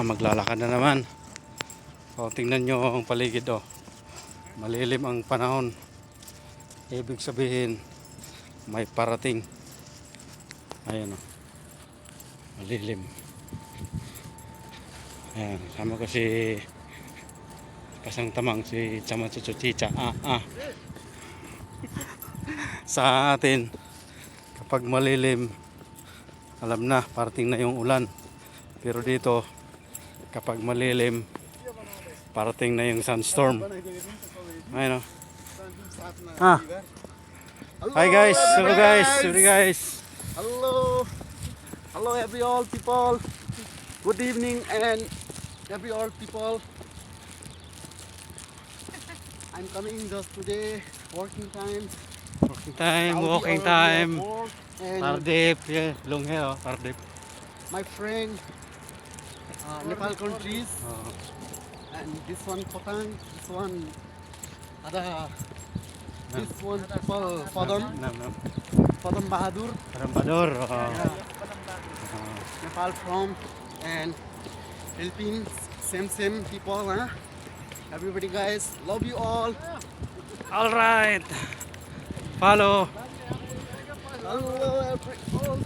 maglalakad na naman. O, tingnan nyo ang paligid, oh. Malilim ang panahon. Ibig sabihin, may parating. Ayan, oh. Malilim. Ayan, sama ko si Kasang Tamang, si Chama Chuchuchicha. Sa atin, kapag malilim, alam na, parating na yung ulan. Pero dito, kapag malilim, parating na yung sunstorm. Ayun, oh. Hi guys, hello guys, sorry guys. Hello every all people. Good evening and every all people. I'm coming just today, working time. Walking time, walking time. Pardip, yeah, long hair, oh, Pardip. My friend, Nepal countries, Oh. and this one Potang, this one ada, this one people Padam Bahadur, Rambador. Nepal from, and Philippines, same people, huh? Everybody guys, love you all. All right. Follow. Hello every all